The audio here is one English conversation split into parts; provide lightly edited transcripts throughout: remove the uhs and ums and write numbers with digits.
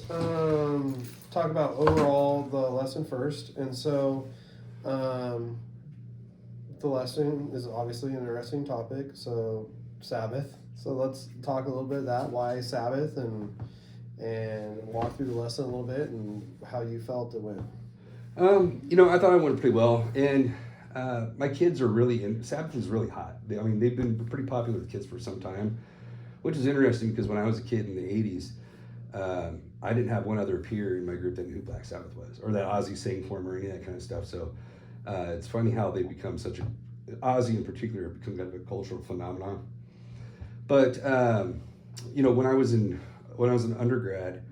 Talk about overall the lesson first. And so, um, the lesson is obviously an interesting topic. So, Sabbath. So let's talk a little bit of that. Why Sabbath, and walk through the lesson a little bit and how you felt it went. I thought I went pretty well, and my kids are really in. Sabbath is really hot. They've been pretty popular with kids for some time, which is interesting because when I was a kid in the '80s, I didn't have one other peer in my group that knew who Black Sabbath was, or that Ozzy sang for him, or any of that kind of stuff. So it's funny how they become such a Ozzy in particular become kind of a cultural phenomenon. But when I was an undergrad,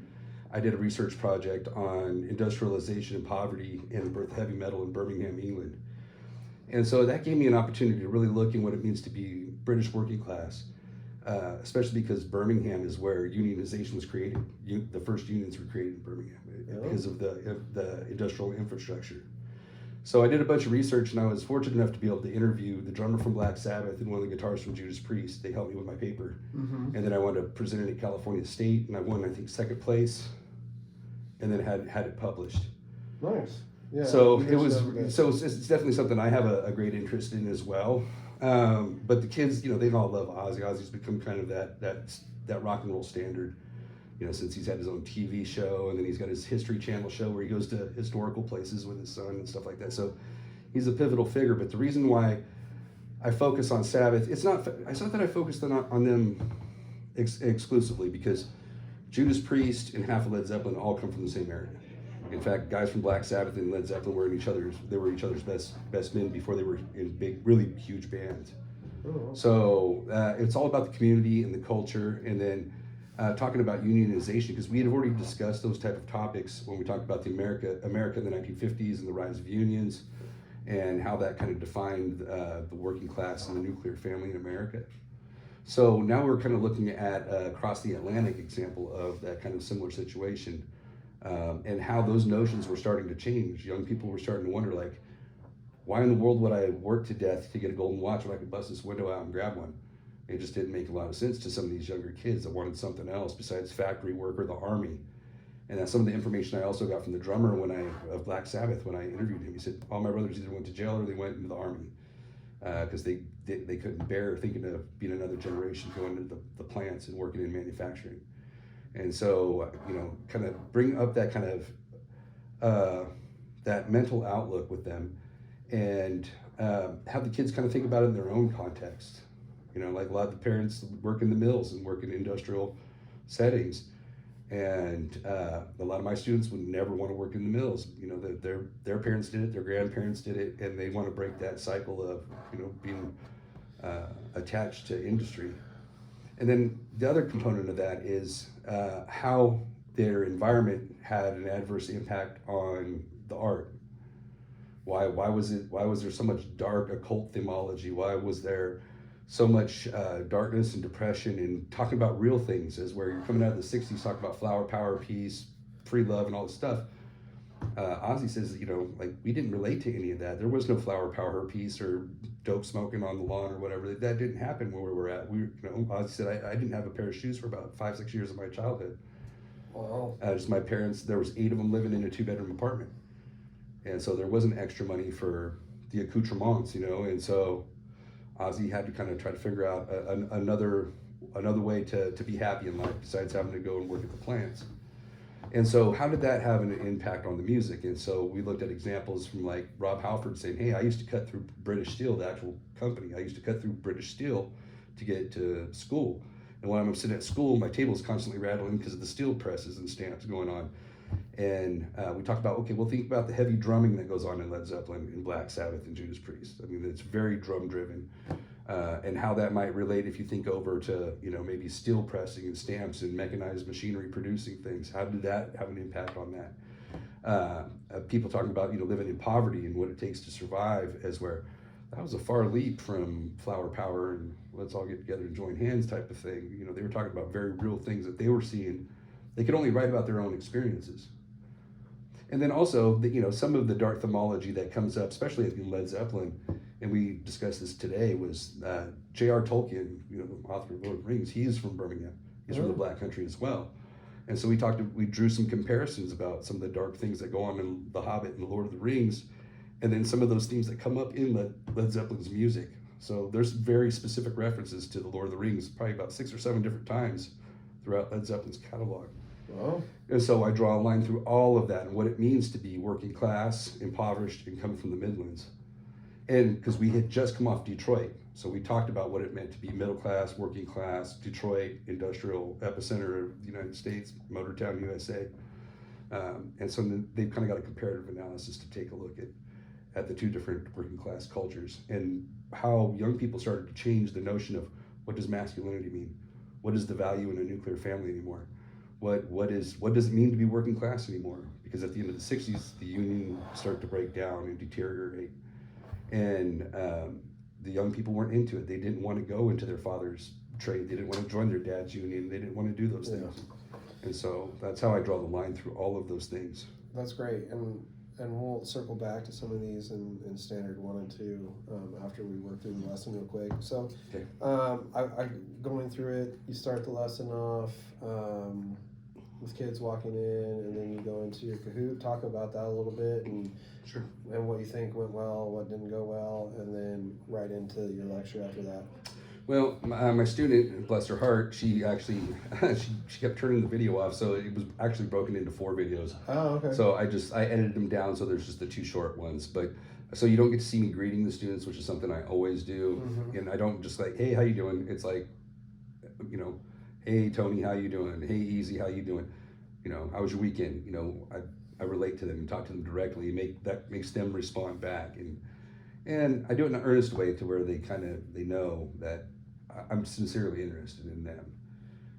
I did a research project on industrialization and poverty and the birth of heavy metal in Birmingham, England. And so that gave me an opportunity to really look in what it means to be British working class, especially because Birmingham is where unionization was created. The first unions were created in Birmingham because of the industrial infrastructure. So I did a bunch of research, and I was fortunate enough to be able to interview the drummer from Black Sabbath and one of the guitarists from Judas Priest. They helped me with my paper. Mm-hmm. And then I wanted to present it at California State, and I won, I think, second place, and then had it published. Nice. Yeah. So it's definitely something I have a great interest in as well. But the kids, they all love Ozzy. Ozzy's become kind of that rock and roll standard, since he's had his own TV show, and then he's got his History Channel show where he goes to historical places with his son and stuff like that. So he's a pivotal figure. But the reason why I focus on Sabbath, it's not that I focused on them exclusively, because Judas Priest and half of Led Zeppelin all come from the same area. In fact, guys from Black Sabbath and Led Zeppelin were each other's best men before they were in big, really huge bands. Oh. So it's all about the community and the culture, and then talking about unionization, because we had already discussed those type of topics when we talked about the America in the 1950s and the rise of unions, and how that kind of defined the working class and the nuclear family in America. So now we're kind of looking at across the Atlantic example of that kind of similar situation, and how those notions were starting to change. Young people were starting to wonder, like, why in the world would I work to death to get a golden watch when I could bust this window out and grab one? It just didn't make a lot of sense to some of these younger kids that wanted something else besides factory work or the army. And that's some of the information I also got from the drummer of Black Sabbath when I interviewed him. He said all my brothers either went to jail or they went into the army, because they couldn't bear thinking of being another generation going into the plants and working in manufacturing. And so, kind of bring up that kind of that mental outlook with them, and have the kids kind of think about it in their own context. Like a lot of the parents work in the mills and work in industrial settings, and a lot of my students would never want to work in the mills. Their parents did it, their grandparents did it, and they want to break that cycle of being attached to industry. And then the other component of that is how their environment had an adverse impact on the art. Why was there so much dark occult themology? Why was there so much darkness and depression, and talking about real things, as where you're coming out of the 60s talking about flower power, peace, free love, and all this stuff. Ozzy says, like, we didn't relate to any of that. There was no flower power, peace, or dope smoking on the lawn or whatever. That didn't happen where we were at. Ozzy said, I didn't have a pair of shoes for about 5-6 years of my childhood. Wow. Just my parents, there was 8 of them living in a 2-bedroom apartment. And so there wasn't extra money for the accoutrements, and so Ozzy had to kind of try to figure out another way to be happy in life besides having to go and work at the plants. And so how did that have an impact on the music? And so we looked at examples from like Rob Halford saying, hey, I used to cut through British Steel, the actual company. I used to cut through British Steel to get to school. And when I'm sitting at school, my table is constantly rattling because of the steel presses and stamps going on. And we talked about, okay, well, think about the heavy drumming that goes on in Led Zeppelin, in Black Sabbath, and Judas Priest. It's very drum driven, and how that might relate if you think over to, maybe steel pressing and stamps and mechanized machinery producing things. How did that have an impact on that? People talking about, living in poverty and what it takes to survive, as where that was a far leap from flower power and let's all get together and join hands type of thing. They were talking about very real things that they were seeing. They could only write about their own experiences. And then also, some of the dark themology that comes up, especially in Led Zeppelin, and we discussed this today, was J.R. Tolkien, the author of Lord of the Rings. He's from Birmingham. He's from the Black Country as well. And so we drew some comparisons about some of the dark things that go on in The Hobbit and The Lord of the Rings, and then some of those themes that come up in Led Zeppelin's music. So there's very specific references to The Lord of the Rings, probably about 6 or 7 different times throughout Led Zeppelin's catalog. Wow. And so I draw a line through all of that and what it means to be working class, impoverished, and coming from the Midlands. And because we had just come off Detroit, so we talked about what it meant to be middle class, working class, Detroit, industrial epicenter of the United States, Motortown, USA. And so they've kind of got a comparative analysis to take a look at the two different working class cultures and how young people started to change the notion of what does masculinity mean? What is the value in a nuclear family anymore? What does it mean to be working class anymore? Because at the end of the 60s, the union started to break down and deteriorate. And the young people weren't into it. They didn't want to go into their father's trade. They didn't want to join their dad's union. They didn't want to do those things. And so that's how I draw the line through all of those things. That's great. And we'll circle back to some of these in standard 1 and 2 after we work through the lesson real quick. So Okay. I going through it, you start the lesson off with kids walking in, and then you go into your Kahoot, talk about that a little bit, and Sure. and what you think went well, what didn't go well, and then right into your lecture after that. Well, my student, bless her heart, she actually she kept turning the video off, so it was actually broken into 4 videos. Oh, okay. So I edited them down so there's just the 2 short ones. But so you don't get to see me greeting the students, which is something I always do. Mm-hmm. And I don't just like, hey, how you doing? It's like, hey Tony, how you doing? Hey Easy, how you doing? How was your weekend? I relate to them and talk to them directly. That makes them respond back, and I do it in an earnest way to where they know that I'm sincerely interested in them.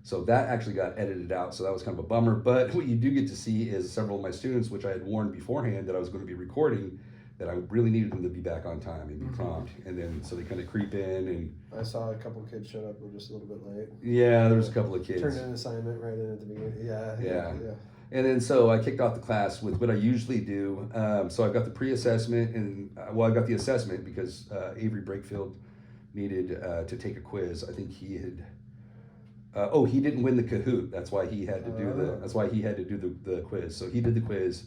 So that actually got edited out, so that was kind of a bummer. But what you do get to see is several of my students, which I had warned beforehand that I was going to be recording, that I really needed them to be back on time and be prompt. And then so they kind of creep in, and I saw a couple of kids showed up, were just a little bit late. yeah, there was a couple of kids. Turned in an assignment right in at the beginning. Yeah. And then so I kicked off the class with what I usually do. So I've got the pre-assessment, and I've got the assessment because Avery Brakefield needed to take a quiz. I think he had. He didn't win the Kahoot. That's why he had to do the quiz. So he did the quiz,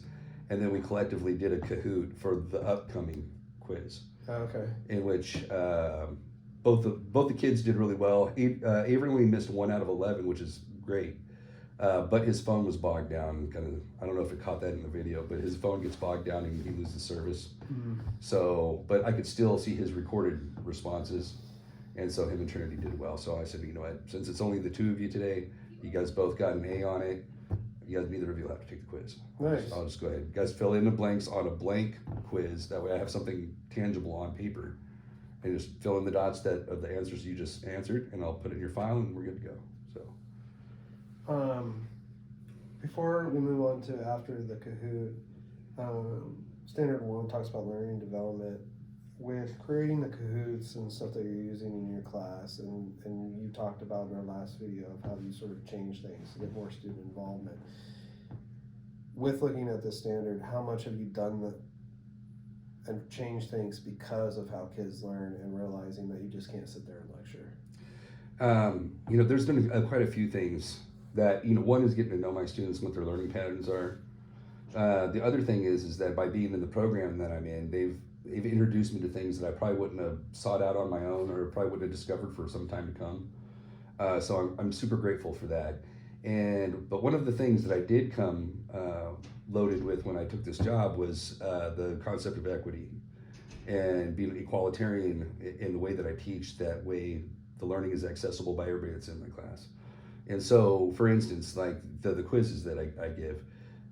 and then we collectively did a Kahoot for the upcoming quiz. Okay. In which both the kids did really well. Avery only missed 1 out of 11, which is great. But his phone was bogged down. I don't know if it caught that in the video, but his phone gets bogged down and he loses service. Mm-hmm. So, but I could still see his recorded responses, and so him and Trinity did well. So I said, you know what? Since it's only the 2 of you today, you guys both got an A on it. You guys, neither of you will have to take the quiz. Nice. So I'll just go ahead. You guys fill in the blanks on a blank quiz. That way, I have something tangible on paper, and just fill in the dots of the answers you just answered, and I'll put it in your file, and we're good to go. So. Before we move on to after the Kahoot, standard 1 talks about learning and development. With creating the Kahoots and stuff that you're using in your class, and you talked about in our last video of how you sort of change things to get more student involvement. With looking at this standard, how much have you done and changed things because of how kids learn and realizing that you just can't sit there and lecture? There's been quite a few things that, one is getting to know my students and what their learning patterns are. The other thing is that by being in the program that I'm in, they've introduced me to things that I probably wouldn't have sought out on my own or probably wouldn't have discovered for some time to come. So I'm super grateful for that. But one of the things that I did come loaded with when I took this job was the concept of equity and being equalitarian in the way that I teach. That way the learning is accessible by everybody that's in my class. And so, for instance, like the quizzes that I give,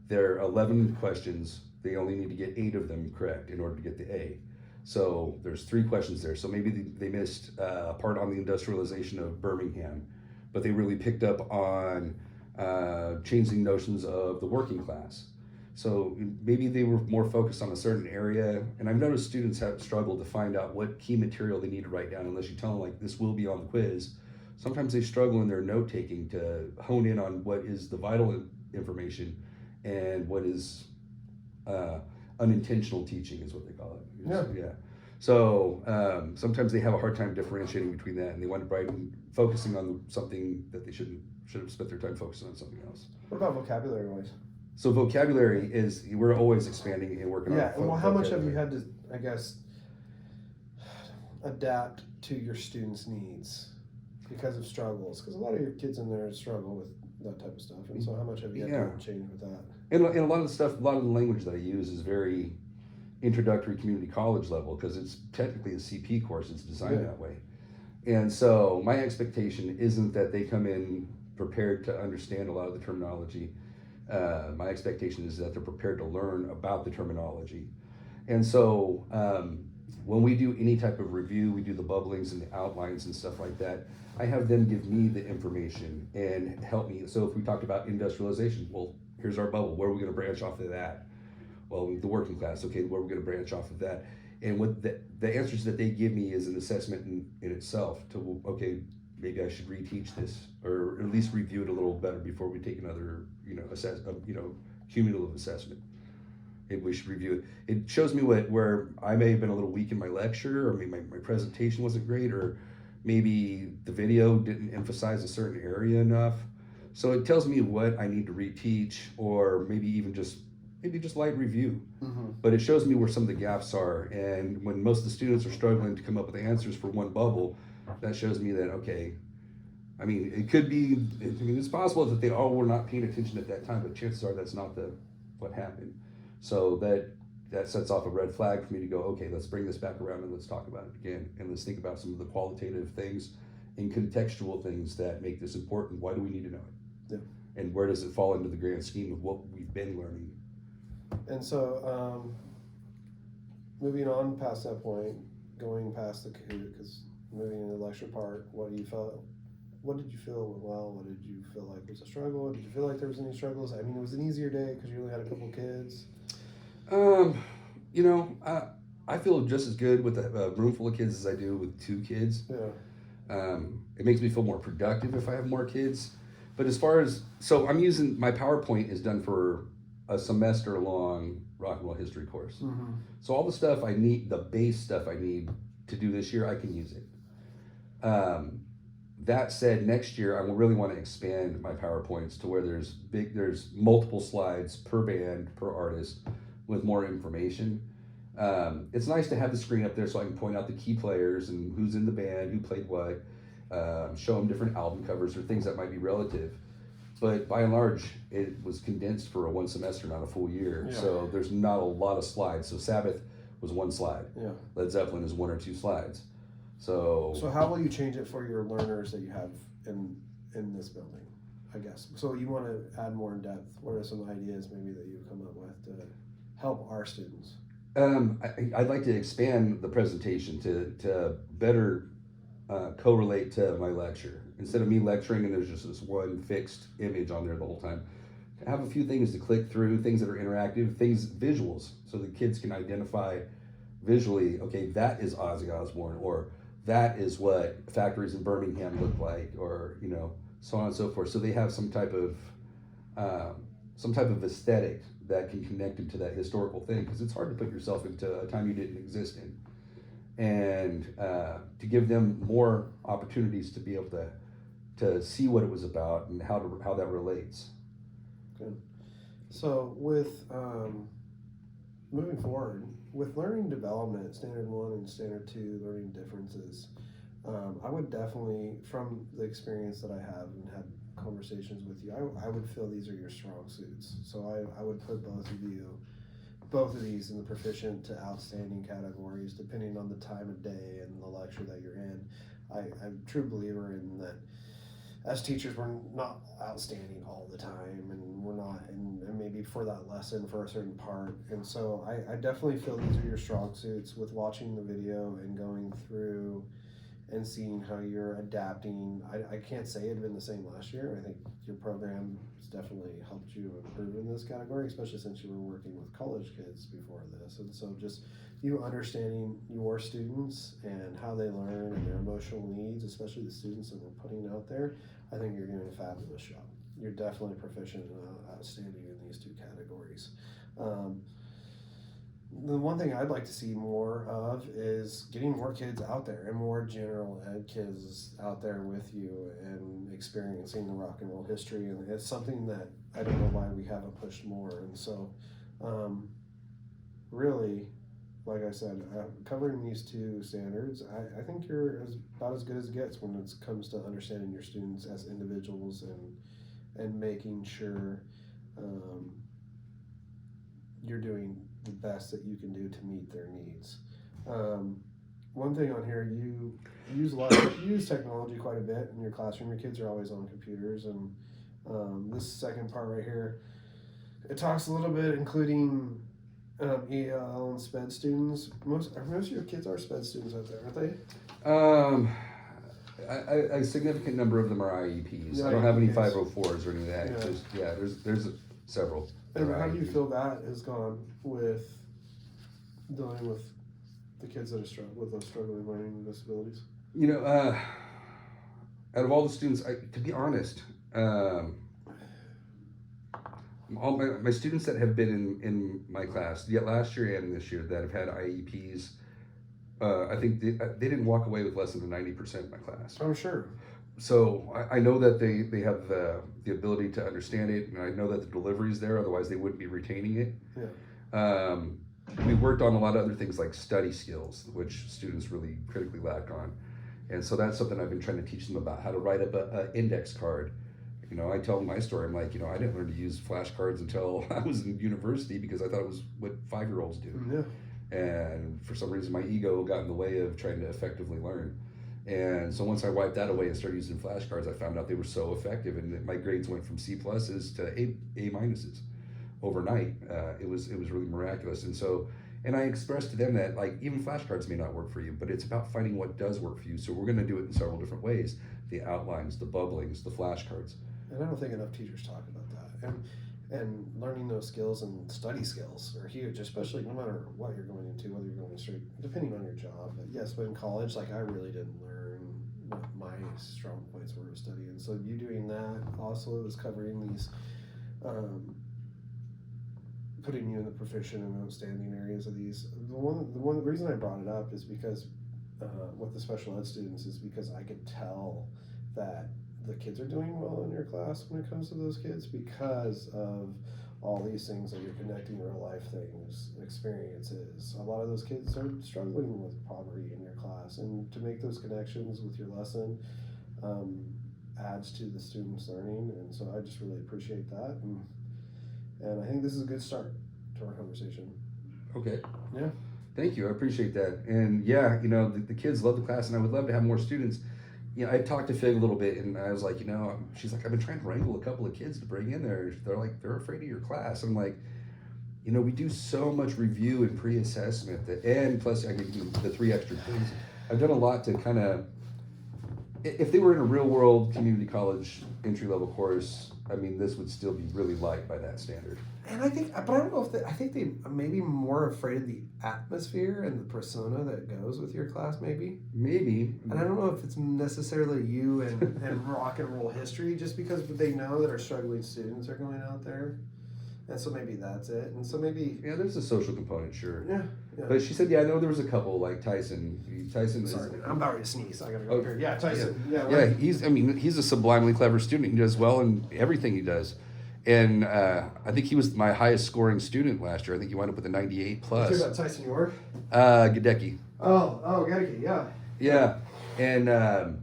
there are 11 questions. They only need to get 8 of them correct in order to get the A. So there's 3 questions there. So maybe they missed a part on the industrialization of Birmingham, but they really picked up on changing notions of the working class. So maybe they were more focused on a certain area. And I've noticed students have struggled to find out what key material they need to write down unless you tell them, like, this will be on the quiz. Sometimes they struggle in their note taking to hone in on what is the vital information and what is unintentional teaching is what they call it. Yeah. So sometimes they have a hard time differentiating between that, and they wind up focusing on something that they shouldn't should have spent their time focusing on something else. What about vocabulary wise? So vocabulary is, we're always expanding and working on. Yeah, well, how much have you had to, I guess, adapt to your students' needs because of struggles? Because a lot of your kids in there struggle with that type of stuff, and so how much have you had to change with that? And a lot of the stuff, a lot of the language that I use is very introductory community college level, because it's technically a CP course. It's designed that way. And so my expectation isn't that they come in prepared to understand a lot of the terminology. My expectation is that they're prepared to learn about the terminology. And so when we do any type of review, we do the bubblings and the outlines and stuff like that, I have them give me the information and help me. So if we talked about industrialization, well, here's our bubble. Where are we going to branch off of that? Well, the working class. Okay, where are we going to branch off of that? And what the answers that they give me is an assessment in itself to, okay, maybe I should reteach this, or at least review it a little better before we take another, cumulative assessment. If we should review it. It shows me where I may have been a little weak in my lecture, or maybe my presentation wasn't great, or maybe the video didn't emphasize a certain area enough. So it tells me what I need to reteach, or maybe even just light review. But it shows me where some of the gaps are, and when most of the students are struggling to come up with answers for one bubble, that shows me that, okay, I mean, it could be, it's possible that they all were not paying attention at that time, but chances are that's not what happened. So that sets off a red flag for me to go, okay, let's bring this back around and let's talk about it again, and let's think about some of the qualitative things and contextual things that make this important. Why do we need to know it? Yeah. And where does it fall into the grand scheme of what we've been learning? And so, moving on past that point, going past the Kahoot, because moving into the lecture part, what did you feel went well? What did you feel like was a struggle? Did you feel like there was any struggles? I mean, it was an easier day because you only had a couple kids. I feel just as good with a room full of kids as I do with 2 kids. Yeah. It makes me feel more productive if I have more kids. But as far as, so I'm using, my PowerPoint is done for a semester long rock and roll history course. So all the stuff I need, the base stuff I need to do this year, I can use it. That said, next year I will really want to expand my PowerPoints to where there's multiple slides per band, per artist, with more information. It's nice to have the screen up there so I can point out the key players and who's in the band, who played what, show them different album covers or things that might be relative. But by and large, it was condensed for a 1 semester, not a full year. Yeah. So there's not a lot of slides. So Sabbath was 1 slide. Yeah. Led Zeppelin is 1 or 2 slides. So how will you change it for your learners that you have in this building, I guess? So you want to add more in depth. What are some ideas maybe that you've come up with to help our students? I'd like to expand the presentation to better correlate to my lecture. Instead of me lecturing and there's just this one fixed image on there the whole time, have a few things to click through, things that are interactive, visuals, so the kids can identify visually, okay, that is Ozzy Osbourne, or that is what factories in Birmingham look like, or so on and so forth. So they have some type of aesthetic that can connect into that historical thing, because it's hard to put yourself into a time you didn't exist in, and to give them more opportunities to be able to see what it was about and how that relates. Good. So with moving forward with learning development, standard 1 and standard 2 learning differences, I would definitely, from the experience that I have and had conversations with you, I would feel these are your strong suits. So I would put both of these in the proficient to outstanding categories, depending on the time of day and the lecture that you're in. I'm a true believer in that. As teachers, we're not outstanding all the time, and we're not, and maybe for that lesson for a certain part. And so I definitely feel these are your strong suits with watching the video and going through and seeing how you're adapting. I can't say it had been the same last year. I think your program has definitely helped you improve in this category, especially since you were working with college kids before this. And so just you understanding your students and how they learn and their emotional needs, especially the students that we're putting out there, I think you're doing a fabulous job. You're definitely proficient and outstanding in these 2 categories. The one thing I'd like to see more of is getting more kids out there and more general ed kids out there with you and experiencing the rock and roll history. And it's something that I don't know why we haven't pushed more. And so, really, like I said, covering these two standards, I think you're about as good as it gets when it comes to understanding your students as individuals and making sure you're doing the best that you can do to meet their needs. One thing on here, you use technology quite a bit in your classroom. Your kids are always on computers, and this second part right here, it talks a little bit, including EL and SPED students. Most of your kids are SPED students out there, aren't they? A significant number of them are IEPs. Yeah, I don't have any IEPs. 504s or any of that. Yeah. There's several. And that are how do you IEPs. feel that has gone with dealing with the kids that are with those struggling learning disabilities? You know, out of all the students, to be honest, all my students that have been in my class, yet last year and this year, that have had IEPs, I think they didn't walk away with less than 90% of my class. I'm sure. So I know that they have the ability to understand it, and I know that the delivery is there, otherwise they wouldn't be retaining it. Yeah. We worked on a lot of other things like study skills, which students really critically lack on. And so that's something I've been trying to teach them about, how to write up an index card. You know, I tell them my story. I'm like, I didn't learn to use flashcards until I was in university because I thought it was what 5-year-olds do. Yeah. And for some reason, my ego got in the way of trying to effectively learn. And so once I wiped that away and started using flashcards, I found out they were so effective, and that my grades went from C pluses to A minuses overnight. It was really miraculous. And so, and I expressed to them that, like, even flashcards may not work for you, but it's about finding what does work for you. So we're going to do it in several different ways: the outlines, the bubblings, the flashcards. And I don't think enough teachers talk about that. And learning those skills and study skills are huge, especially no matter what you're going into, whether you're going straight, depending on your job. But yes, but in college, like, I really didn't learn what my strong points were to study. And so you doing that also is covering these, putting you in the proficient and outstanding areas of these. The one reason I brought it up is because with the special ed students is because I could tell that the kids are doing well in your class when it comes to those kids because of all these things that you're connecting real life things, experiences. A lot of those kids are struggling with poverty in your class, and to make those connections with your lesson adds to the students' learning. And so I just really appreciate that, and I think this is a good start to our conversation. Okay. Yeah. Thank you. I appreciate that. And yeah, the kids love the class, and I would love to have more students. I talked to Fig a little bit, and I was like, she's like, I've been trying to wrangle a couple of kids to bring in there. They're like, they're afraid of your class. I'm like, we do so much review and pre-assessment and plus I give you the 3 extra things. I've done a lot to kind of, if they were in a real world community college entry-level course, I mean, this would still be really light by that standard. And I think, but I don't know if I think they may be more afraid of the atmosphere and the persona that goes with your class, maybe. Maybe. And I don't know if it's necessarily you and rock and roll history, just because they know that our struggling students are going out there. And so maybe that's it. And so maybe. Yeah, there's a social component, sure. Yeah. But she said, I know there was a couple, like Tyson. Sorry, I'm about to sneeze. I gotta go here. Yeah, Tyson. Yeah, he's a sublimely clever student. He does well in everything he does. And I think he was my highest scoring student last year. I think he wound up with a 98 plus. You hear about Tyson York? Gadecki. Oh, Gadecki, yeah. Yeah. And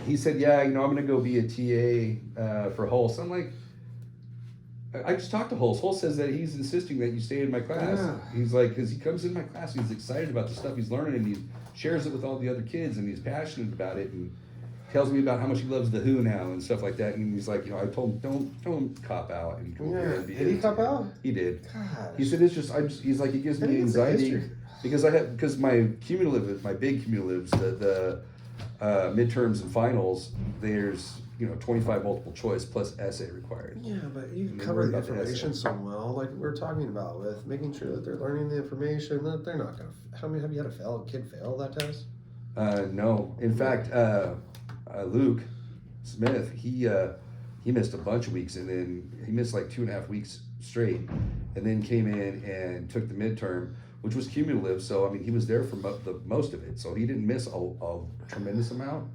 he said, I'm going to go be a TA for Hulse. I'm like, I just talked to Hulse. Hulse says that he's insisting that you stay in my class. Yeah. He's like, because he comes in my class, he's excited about the stuff he's learning, and he shares it with all the other kids, and he's passionate about it, and tells me about how much he loves the Who now and stuff like that. And he's like, I told him, don't cop out and come over here and be. Did he cop out? He did. Gosh. He said he's like, it gives me anxiety because my big cumulatives, the midterms and finals, there's 25 multiple choice plus essay required. Yeah, but you cover the information so well, like we're talking about, with making sure that they're learning the information, that they're not gonna. How many have you had a kid fail that test? No. In fact, Luke Smith, he missed a bunch of weeks, and then he missed like 2.5 weeks straight, and then came in and took the midterm, which was cumulative. So I mean, he was there for the most of it, so he didn't miss a tremendous amount.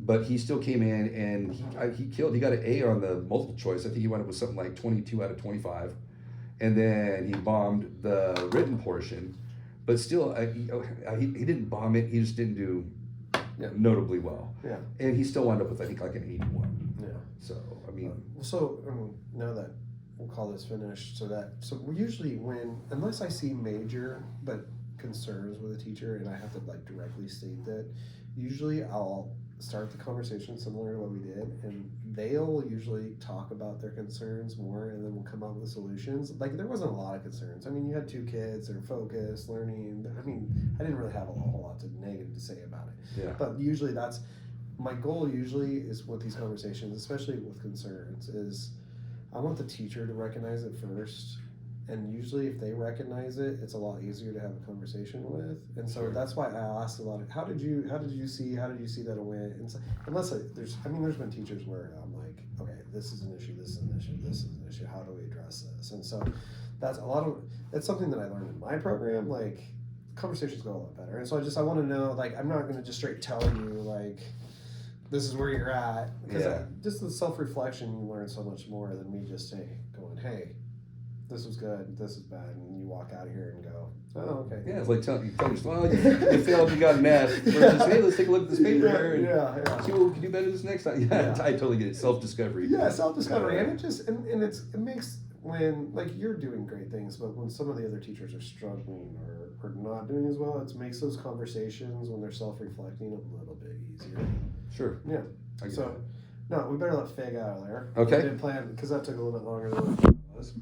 But he still came in and he killed. He got an A on the multiple choice. I think he went up with something like 22 out of 25, and then he bombed the written portion. But still, he didn't bomb it. He just didn't do notably well. Yeah. And he still wound up with, I think, like an 81. Yeah. So I mean, now that we'll call this finished, so we usually unless I see major but concerns with a teacher and I have to like directly state that, usually I'll start the conversation similar to what we did, and they'll usually talk about their concerns more, and then we'll come up with solutions. Like, there wasn't a lot of concerns. I mean, you had 2 kids, they're focused, learning. I mean, I didn't really have a whole lot of negative to say about it. yeah. But usually that's my goal. Usually is with these conversations, especially with concerns, is I want the teacher to recognize it first. And usually if they recognize it, it's a lot easier to have a conversation with. And so that's why I asked a lot of, how did you see that it went? And so, there's been teachers where I'm like, okay, this is an issue, this is an issue, this is an issue, how do we address this? And so that's something that I learned in my program, like conversations go a lot better. And so I want to know, like, I'm not going to just straight tell you, like, this is where you're at. Because just the self-reflection, you learn so much more than me just saying, going, hey, this was good, this is bad, and you walk out of here and go, oh, okay. Yeah, it's like telling you, well, you failed, you got an F. Versus, hey, let's take a look at this paper here and see what we can do better this next time. Yeah, I totally get it. Self-discovery. Yeah, self-discovery, and it makes, when, like, you're doing great things, but when some of the other teachers are struggling or not doing as well, it makes those conversations when they're self-reflecting a little bit easier. Sure. Yeah. So, no, we better let Fig out of there. Okay. I didn't plan, because that took a little bit longer than it was, but